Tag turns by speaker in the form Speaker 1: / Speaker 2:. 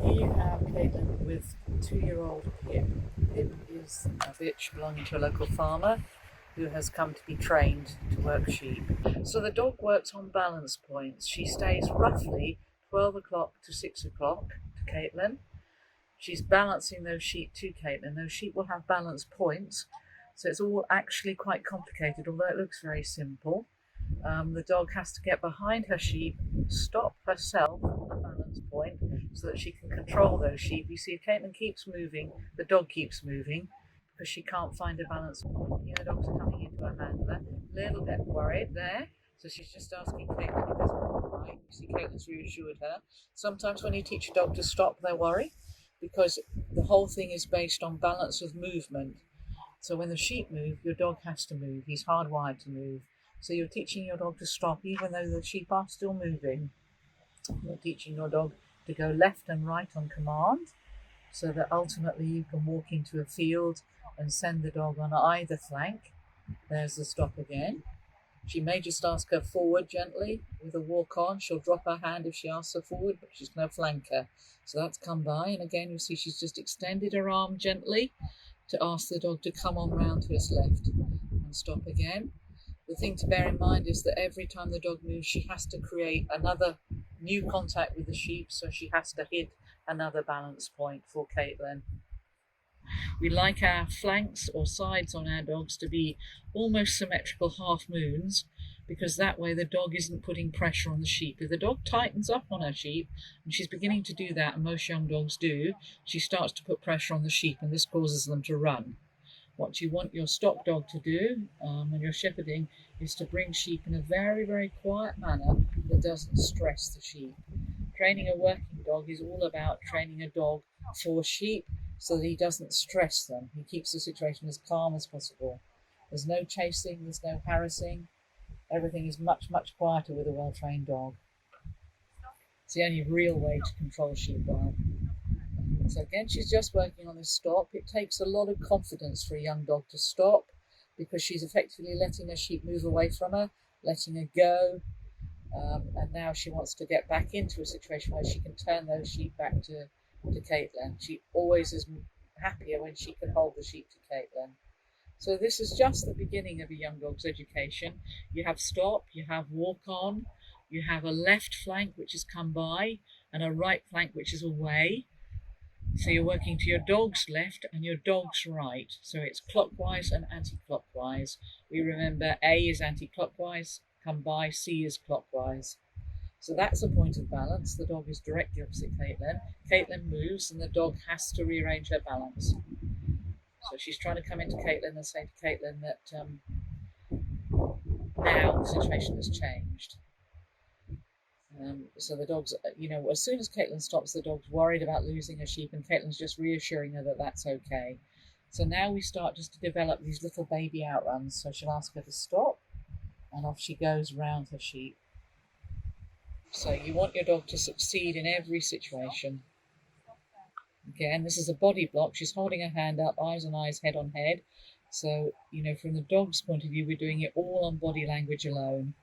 Speaker 1: Here you have Caitlin with 2-year-old Pip. Pip is a bitch belonging to a local farmer who has come to be trained to work sheep. So the dog works on balance points. She stays roughly 12 o'clock to 6 o'clock to Caitlin. She's balancing those sheep to Caitlin. Those sheep will have balance points, so it's all actually quite complicated, although it looks very simple. The dog has to get behind her sheep, stop herself on the balance point so that she can control those sheep. You see, if Caitlin keeps moving, the dog keeps moving because she can't find a balance point. Here the dogs are coming into her handler, a little bit worried there. So she's just asking Caitlin if it's all right. You see, Caitlin's reassured her. Sometimes when you teach a dog to stop, they worry because the whole thing is based on balance of movement. So when the sheep move, your dog has to move. He's hardwired to move. So you're teaching your dog to stop even though the sheep are still moving. You're teaching your dog to go left and right on command so that ultimately you can walk into a field and send the dog on either flank. There's the stop again. She may just ask her forward gently with a walk on. She'll drop her hand if she asks her forward, but she's going to flank her. So that's come by. And again, you see she's just extended her arm gently to ask the dog to come on round to its left and stop again. The thing to bear in mind is that every time the dog moves, she has to create another new contact with the sheep, so she has to hit another balance point for Caitlin. We like our flanks or sides on our dogs to be almost symmetrical half moons, because that way the dog isn't putting pressure on the sheep. If the dog tightens up on her sheep, and she's beginning to do that, and most young dogs do, she starts to put pressure on the sheep, and this causes them to run. What you want your stock dog to do when you're shepherding is to bring sheep in a very, very quiet manner that doesn't stress the sheep. Training a working dog is all about training a dog for sheep so that he doesn't stress them. He keeps the situation as calm as possible. There's no chasing, there's no harassing. Everything is much, much quieter with a well-trained dog. It's the only real way to control sheep well. So again, she's just working on this stop. It takes a lot of confidence for a young dog to stop because she's effectively letting her sheep move away from her, letting her go. And now she wants to get back into a situation where she can turn those sheep back to Caitlin. She always is happier when she can hold the sheep to Caitlin. So this is just the beginning of a young dog's education. You have stop, you have walk on, you have a left flank which is come by and a right flank which is away. So you're working to your dog's left and your dog's right. So it's clockwise and anti-clockwise. We remember A is anti-clockwise, come by, C is clockwise. So that's a point of balance. The dog is directly opposite Caitlin. Caitlin moves and the dog has to rearrange her balance. So she's trying to come into Caitlin and say to Caitlin that now the situation has changed. So the dog's, as soon as Caitlin stops, the dog's worried about losing her sheep, and Caitlin's just reassuring her that that's okay. So now we start just to develop these little baby outruns. So she'll ask her to stop, and off she goes round her sheep. So you want your dog to succeed in every situation. Again, this is a body block. She's holding her hand up, eyes on eyes, head on head. So, from the dog's point of view, we're doing it all on body language alone.